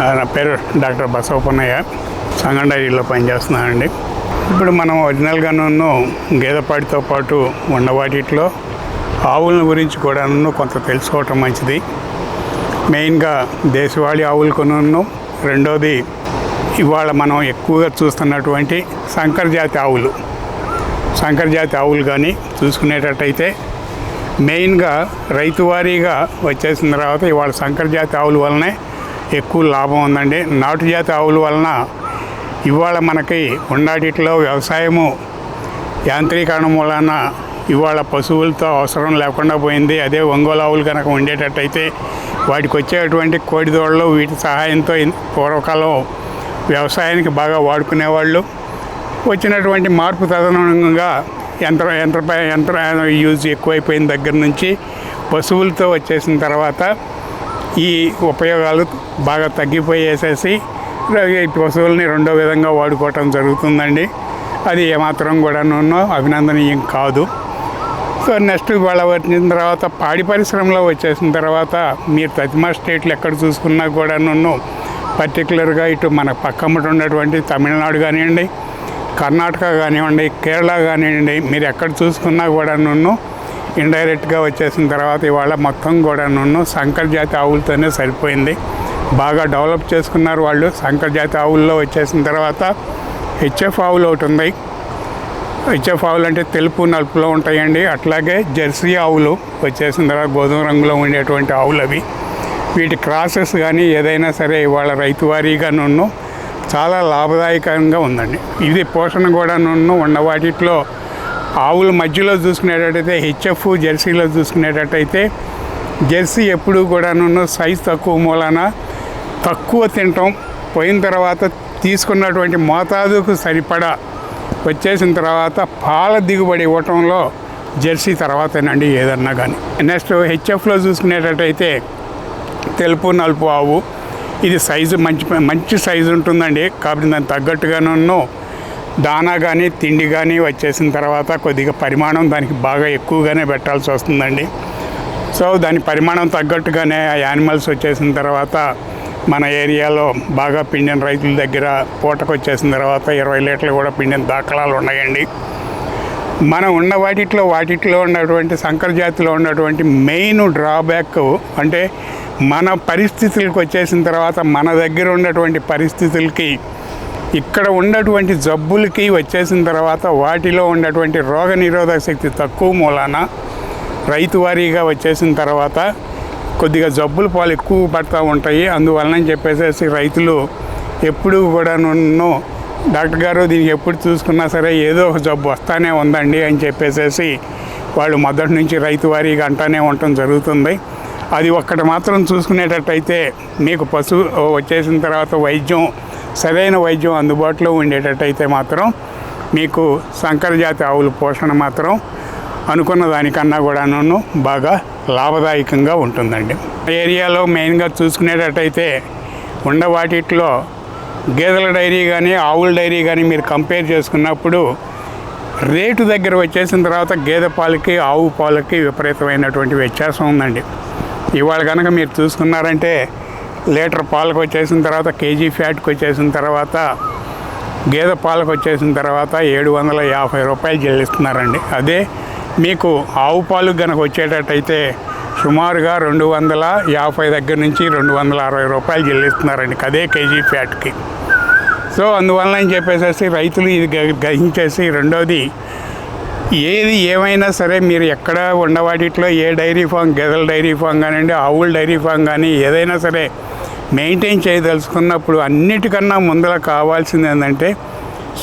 నా పేరు డాక్టర్ బసవ పున్నయ్య, సంగం డైరీలో పనిచేస్తున్నానండి. ఇప్పుడు మనం ఒరిజినల్గాను గేదెపాటితో పాటు ఉన్నవాటిలో ఆవుల గురించి కూడా కొంత తెలుసుకోవటం మంచిది. మెయిన్గా దేశవాళీ ఆవులు కొను, రెండోది ఇవాళ మనం ఎక్కువగా చూస్తున్నటువంటి సంకరజాతి ఆవులు కానీ చూసుకునేటట్టయితే మెయిన్గా రైతువారీగా వచ్చేసిన తర్వాత ఇవాళ సంకరజాతి ఆవుల వలనే ఎక్కువ లాభం ఉందండి. నాటు జాతి ఆవుల వలన ఇవాళ మనకి ఉండాటిలో వ్యవసాయము యాంత్రీకరణం వలన ఇవాళ పశువులతో అవసరం లేకుండా పోయింది. అదే ఒంగోలు ఆవులు కనుక ఉండేటట్టయితే వాటికి వచ్చేటువంటి కోడిదోళ్ళు వీటి సహాయంతో పూర్వకాలం వ్యవసాయానికి బాగా వాడుకునేవాళ్ళు. వచ్చినటువంటి మార్పు తదనుగుణంగా యంత్ర యూజ్ ఎక్కువైపోయిన దగ్గర నుంచి పశువులతో వచ్చేసిన తర్వాత ఈ ఉపయోగాలు బాగా తగ్గిపోయేసేసి పశువుల్ని రెండో విధంగా వాడుకోవటం జరుగుతుందండి. అది ఏమాత్రం కూడా అభినందనీయం కాదు. సో నెక్స్ట్ ఇవాళ వచ్చిన తర్వాత పాడి పరిశ్రమలో వచ్చేసిన తర్వాత మీరు ప్రతిమా స్టేట్లు ఎక్కడ చూసుకున్నా కూడా పర్టికులర్గా ఇటు మన పక్కమ్మట ఉన్నటువంటి తమిళనాడు కానివ్వండి, కర్ణాటక కానివ్వండి, కేరళ కానివ్వండి, మీరు ఎక్కడ చూసుకున్నా కూడా ఇండైరెక్ట్గా వచ్చేసిన తర్వాత ఇవాళ మొత్తం కూడా సంకరజాతి ఆవులతోనే సరిపోయింది. బాగా డెవలప్ చేసుకున్నారు వాళ్ళు. సంకరజాతి ఆవుల్లో వచ్చేసిన తర్వాత హెచ్ఎఫ్ ఆవులు ఒకటి ఉంది. హెచ్ఎఫ్ ఆవులు అంటే తెలుపు నలుపులో ఉంటాయండి. అట్లాగే జెర్సీ ఆవులు వచ్చేసిన తర్వాత గోధుమ రంగులో ఉండేటువంటి ఆవులు అవి. వీటి క్రాసెస్ కానీ ఏదైనా సరే ఇవాళ రైతువారీగా చాలా లాభదాయకంగా ఉందండి. ఇది పోషణ కూడా ఉన్న వాటిలో ఆవుల మధ్యలో చూసుకునేటట్టయితే హెచ్ఎఫ్ జెర్సీలో చూసుకునేటట్టయితే జెర్సీ ఎప్పుడు కూడా సైజు తక్కువ మూలన తక్కువ తినటం, పోయిన తర్వాత తీసుకున్నటువంటి మోతాదుకు సరిపడా వచ్చేసిన తర్వాత పాల దిగుబడి ఇవ్వటంలో జెర్సీ తర్వాతేనండి ఏదన్నా కానీ. నెక్స్ట్ హెచ్ఎఫ్లో చూసుకునేటట్టయితే తెలుపు నలుపు ఆవు. ఇది సైజు మంచి సైజు ఉంటుందండి. కాబట్టి దానికి తగ్గట్టుగాను దానా కానీ తిండి కానీ వచ్చేసిన తర్వాత కొద్దిగా పరిమాణం దానికి బాగా ఎక్కువగానే పెట్టాల్సి వస్తుందండి. సో దాని పరిమాణం తగ్గట్టుగానే ఆ యానిమల్స్ వచ్చేసిన తర్వాత మన ఏరియాలో బాగా పిండిన రైతుల దగ్గర పూటకు వచ్చేసిన తర్వాత 20 లీటర్లు కూడా పిండిన దాఖలాలు ఉన్నాయండి. మనం ఉన్న వాటిలో ఉన్నటువంటి సంకరజాతిలో ఉన్నటువంటి మెయిన్ డ్రాబ్యాక్ అంటే మన పరిస్థితులకు వచ్చేసిన తర్వాత మన దగ్గర ఉన్నటువంటి పరిస్థితులకి ఇక్కడ ఉన్నటువంటి జబ్బులకి వచ్చేసిన తర్వాత వాటిలో ఉన్నటువంటి రోగ నిరోధక శక్తి తక్కువ మూలాన రైతువారీగా వచ్చేసిన తర్వాత కొద్దిగా జబ్బుల పాలు ఎక్కువ పడుతూ ఉంటాయి. అందువలన చెప్పేసి రైతులు ఎప్పుడు కూడా డాక్టర్ గారు దీనికి ఎప్పుడు చూసుకున్నా సరే ఏదో ఒక జబ్బు వస్తానే ఉందండి అని చెప్పేసి వాళ్ళు మొదటి నుంచి రైతువారీగా అంటానే ఉండటం జరుగుతుంది. అది ఒక్కటి మాత్రం చూసుకునేటట్టయితే మీకు పశువు వచ్చేసిన తర్వాత సరైన వైద్యం అందుబాటులో ఉండేటట్టయితే మాత్రం మీకు సంకరజాతి ఆవుల పోషణ మాత్రం అనుకున్న దానికన్నా కూడాను బాగా లాభదాయకంగా ఉంటుందండి. ఏరియాలో మెయిన్గా చూసుకునేటట్టయితే వాటిలో గేదెల డైరీ కానీ ఆవుల డైరీ కానీ మీరు కంపేర్ చేసుకున్నప్పుడు రేటు దగ్గర వచ్చేసిన తర్వాత గేదె పాలకి ఆవు పాలకి విపరీతమైనటువంటి వ్యత్యాసం ఉందండి. ఇవాళ కనుక మీరు చూసుకున్నారంటే లీటర్ పాలకు వచ్చేసిన తర్వాత కేజీ ఫ్యాట్కి వచ్చేసిన తర్వాత గేదె పాలకు వచ్చేసిన తర్వాత 750 రూపాయలు చెల్లిస్తున్నారండి. అదే మీకు ఆవు పాలకు కనుక వచ్చేటట్టయితే సుమారుగా 250 దగ్గర నుంచి 260 రూపాయలు చెల్లిస్తున్నారండి అదే కేజీ ఫ్యాట్కి. సో అందువలన అని చెప్పేసి రైతులు ఇది గ్రహించేసి రెండోది ఏది ఏమైనా సరే మీరు ఎక్కడ ఉండవాటిలో ఏ డైరీ ఫామ్ గేదెల డైరీ ఫామ్ కానివ్వండి ఆవుల డైరీ ఫామ్ కానీ ఏదైనా సరే మెయింటైన్ చేయదలుచుకున్నప్పుడు అన్నిటికన్నా ముందర కావాల్సింది ఏంటంటే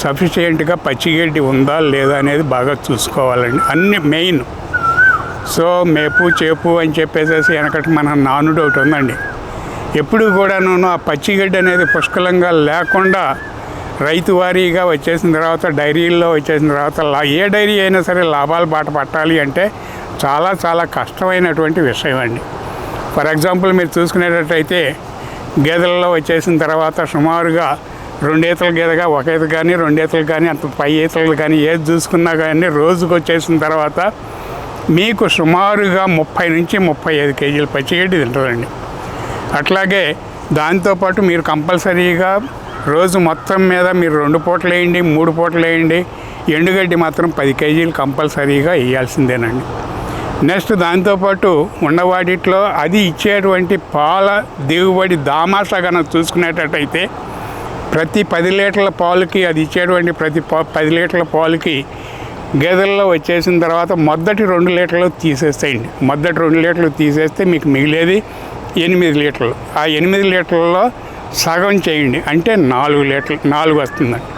సఫిషియెంట్గా పచ్చిగడ్డి ఉందా లేదా అనేది బాగా చూసుకోవాలండి. అన్ని మెయిన్. సో మేపు చేపు అని చెప్పేసి వెనకటి మన నానుడు ఒకటి ఉందండి. ఎప్పుడు కూడాను ఆ పచ్చిగడ్డి అనేది పుష్కలంగా లేకుండా రైతువారీగా వచ్చేసిన తర్వాత డైరీల్లో వచ్చేసిన తర్వాత ఏ డైరీ అయినా సరే లాభాలు బాట పట్టాలి అంటే చాలా చాలా కష్టమైనటువంటి విషయం అండి. ఫర్ ఎగ్జాంపుల్ మీరు చూసుకునేటట్టయితే గేదెలలో వచ్చేసిన తర్వాత సుమారుగా 2 ఈతల గేదెగా 1 ఈత కానీ 2 ఈతలు కానీ అంత 5 ఈతలు కానీ ఏది చూసుకున్నా కానీ రోజుకు వచ్చేసిన తర్వాత మీకు సుమారుగా 30 నుంచి 35 కేజీల పచ్చిగడ్డి తింటుందండి. అట్లాగే దాంతోపాటు మీరు కంపల్సరీగా రోజు మొత్తం మీద మీరు 2 పూటలు వేయండి, 3 పూటలు వేయండి, ఎండుగడ్డి మాత్రం 10 కేజీలు కంపల్సరీగా వేయాల్సిందేనండి. నెక్స్ట్ దాంతోపాటు ఉండవాటిలో అది ఇచ్చేటువంటి పాల దిగుబడి దామాషా కనుక చూసుకునేటట్టయితే ప్రతి 10 లీటర్ల పాలుకి అది ఇచ్చేటువంటి ప్రతి 10 లీటర్ల పాలుకి గేదెల్లో వచ్చేసిన తర్వాత మొదటి 2 లీటర్లు తీసేసేయండి. మొదటి 2 లీటర్లు తీసేస్తే మీకు మిగిలేది 8 లీటర్లు. ఆ 8 లీటర్లలో సగం చేయండి, అంటే 4 వస్తుందండి.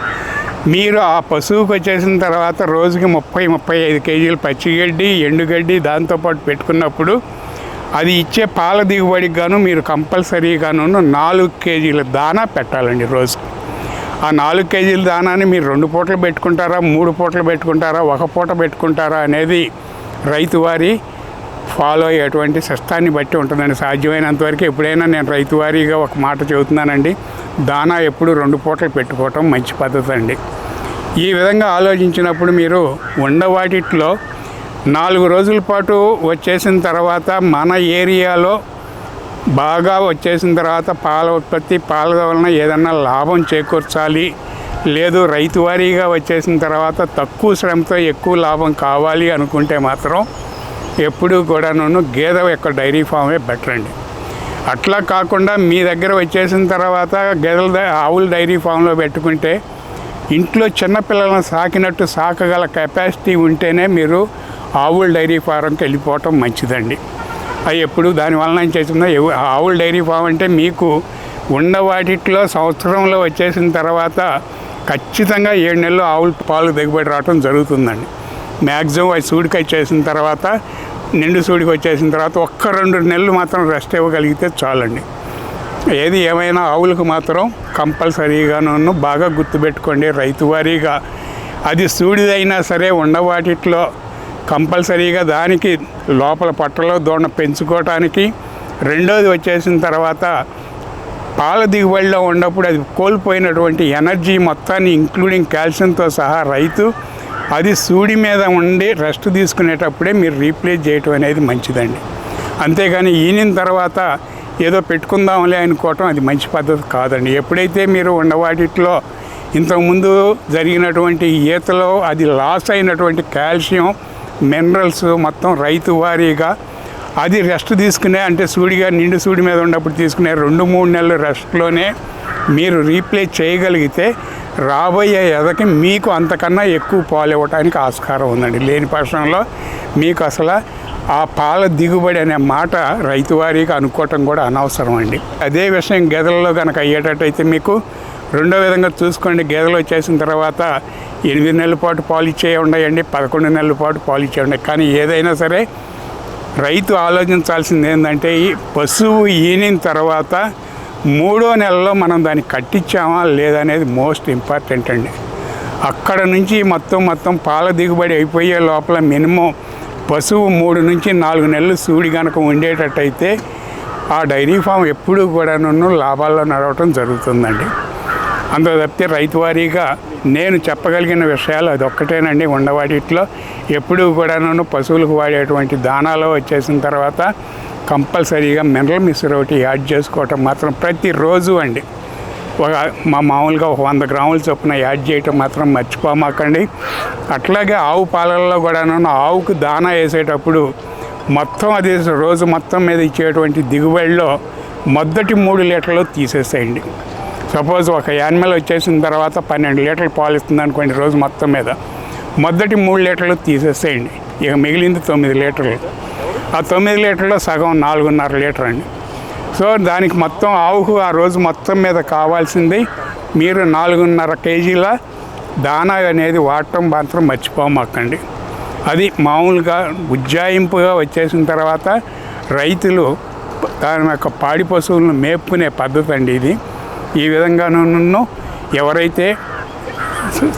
మీరు ఆ పశువుకి వచ్చేసిన తర్వాత రోజుకి 30-35 కేజీలు పచ్చిగడ్డి, ఎండుగడ్డి దాంతోపాటు పెట్టుకున్నప్పుడు అది ఇచ్చే పాల దిగుబడికి గాను మీరు కంపల్సరీగాను 4 కేజీల దానా పెట్టాలండి రోజు. ఆ 4 కేజీల దానాన్ని మీరు 2 పూటలు పెట్టుకుంటారా, 3 పూటలు పెట్టుకుంటారా, 1 పూట పెట్టుకుంటారా అనేది రైతు వారి ఫాలో అయ్యేటువంటి సిస్టాన్ని బట్టి ఉంటుందండి. సాధ్యమైనంతవరకు ఎప్పుడైనా నేను రైతు వారీగా ఒక మాట చెబుతున్నానండి, దానా ఎప్పుడు 2 పూటలు పెట్టుకోవటం మంచి పద్ధతి అండి. ఈ విధంగా ఆలోచించినప్పుడు మీరు ఉండవాటిలో 4 రోజుల పాటు వచ్చేసిన తర్వాత మన ఏరియాలో బాగా వచ్చేసిన తర్వాత పాల ఉత్పత్తి, పాల వలన ఏదన్నా లాభం చేకూర్చాలి, లేదు రైతు వారీగా వచ్చేసిన తర్వాత తక్కువ శ్రమతో ఎక్కువ లాభం కావాలి అనుకుంటే మాత్రం ఎప్పుడూ కూడాను గేదె యొక్క డైరీ ఫామే బెటర్ అండి. అట్లా కాకుండా మీ దగ్గర వచ్చేసిన తర్వాత ఆవుల డైరీ ఫామ్లో పెట్టుకుంటే ఇంట్లో చిన్నపిల్లలను సాకినట్టు సాకగల కెపాసిటీ ఉంటేనే మీరు ఆవుల డైరీ ఫారంకి వెళ్ళిపోవటం మంచిదండి. అది ఎప్పుడు దానివల్ల ఏం చేసిందో ఆవుల డైరీ ఫామ్ అంటే మీకు ఉండవాటిలో సంవత్సరంలో వచ్చేసిన తర్వాత ఖచ్చితంగా 7 నెలలు ఆవుల పాలు దిగుబడి రావడం జరుగుతుందండి. మ్యాక్సిమం అది సూడికి వచ్చేసిన తర్వాత, నిండు సూడికి వచ్చేసిన తర్వాత 1-2 నెలలు మాత్రం రెస్ట్ ఇవ్వగలిగితే చాలండి. ఏది ఏమైనా ఆవులకు మాత్రం కంపల్సరీగాను బాగా గుర్తుపెట్టుకోండి, రైతు వారీగా అది సూడిదైనా సరే ఉండవాటిలో కంపల్సరీగా దానికి లోపల పట్టలో దూడ పెంచుకోవటానికి, రెండోది వచ్చేసిన తర్వాత పాల దిగుబడిలో ఉన్నప్పుడు అది కోల్పోయినటువంటి ఎనర్జీ మొత్తాన్ని ఇంక్లూడింగ్ కాల్షియంతో సహా రైతు అది సూడి మీద ఉండి రెస్ట్ తీసుకునేటప్పుడే మీరు రీప్లేస్ చేయటం అనేది మంచిదండి. అంతేగాని ఈనిన తర్వాత ఏదో పెట్టుకుందాంలే అనుకోవటం అది మంచి పద్ధతి కాదండి. ఎప్పుడైతే మీరు ఉండవాటిలో ఇంతకుముందు జరిగినటువంటి ఈతలో అది లాస్ అయినటువంటి కాల్షియం, మినరల్స్ మొత్తం రైతు వారీగా అది రెస్ట్ తీసుకునే, అంటే సూడిగా నిండు సూడి మీద ఉన్నప్పుడు తీసుకునే 2-3 నెలల రెస్ట్లోనే మీరు రీప్లేస్ చేయగలిగితే రాబోయే ఎదకి మీకు అంతకన్నా ఎక్కువ పాలు ఇవ్వడానికి ఆస్కారం ఉందండి. లేని పక్షంలో మీకు అసలు ఆ పాల దిగుబడి అనే మాట రైతు వారీగా అనుకోవటం కూడా అనవసరం అండి. అదే విషయం గేదెలలో కనుక అయ్యేటట్టయితే మీకు రెండో విధంగా చూసుకోండి. గేదెలు వచ్చేసిన తర్వాత 8 నెలల పాటు పాలు ఇచ్చే ఉన్నాయండి, 11 నెలల పాటు పాలు ఇచ్చే ఉన్నాయి. కానీ ఏదైనా సరే రైతు ఆలోచించాల్సింది ఏంటంటే ఈ పశువు ఈనిన తర్వాత 3వ నెలలో మనం దాన్ని కట్టించామా లేదనేది మోస్ట్ ఇంపార్టెంట్ అండి. అక్కడ నుంచి మొత్తం పాల దిగుబడి అయిపోయే లోపల మినిమం పశువు 3 నుంచి 4 నెలలు సూడి కనుక ఉండేటట్టయితే ఆ డైరీ ఫామ్ ఎప్పుడూ కూడాను లాభాల్లో నడవటం జరుగుతుందండి. అందులో తప్పితే రైతు వారీగా నేను చెప్పగలిగిన విషయాలు అది ఒక్కటేనండి. ఉండవాటిలో ఎప్పుడూ కూడాను పశువులకు వాడేటువంటి దానాలో వచ్చేసిన తర్వాత కంపల్సరీగా మినరల్ మిక్చర్ ఒకటి యాడ్ చేసుకోవటం మాత్రం ప్రతిరోజు అండి. మామూలుగా 100 గ్రాముల చొప్పున యాడ్ చేయటం మాత్రం మర్చిపోమాకండి. అట్లాగే ఆవు పాలల్లో కూడాను ఆవుకు దానా వేసేటప్పుడు మొత్తం అది రోజు మొత్తం మీద ఇచ్చేటువంటి దిగుబడిలో మొదటి 3 లీటర్లు తీసేసేయండి. సపోజ్ ఒక యానిమల్ వచ్చేసిన తర్వాత 12 లీటర్లు పాలు ఇస్తుంది అనుకోండి రోజు మొత్తం మీద, మొదటి 3 లీటర్లు తీసేసేయండి. ఇక మిగిలింది 9 లీటర్లు. ఆ 9 లీటర్లో సగం 4.5 లీటర్ అండి. సో దానికి మొత్తం ఆవుకు ఆ రోజు మొత్తం మీద కావాల్సింది మీరు 4.5 కేజీల దానా అనేది వాడటం మాత్రం మర్చిపోమాకండి. అది మామూలుగా ఉజ్జాయింపుగా వచ్చేసిన తర్వాత రైతులు దాని యొక్క పాడి పశువులను మేపుకునే పద్ధతి అండి ఇది. ఈ విధంగాను ఎవరైతే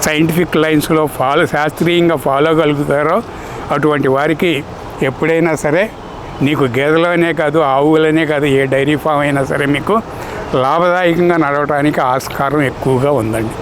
సైంటిఫిక్ లైన్స్లో శాస్త్రీయంగా ఫాలో కలుగుతారో అటువంటి వారికి ఎప్పుడైనా సరే నీకు గేదెలనే కాదు, ఆవులనే కాదు, ఏ డైరీ ఫామ్ అయినా సరే మీకు లాభదాయకంగా నడవడానికి ఆస్కారం ఎక్కువగా ఉందండి.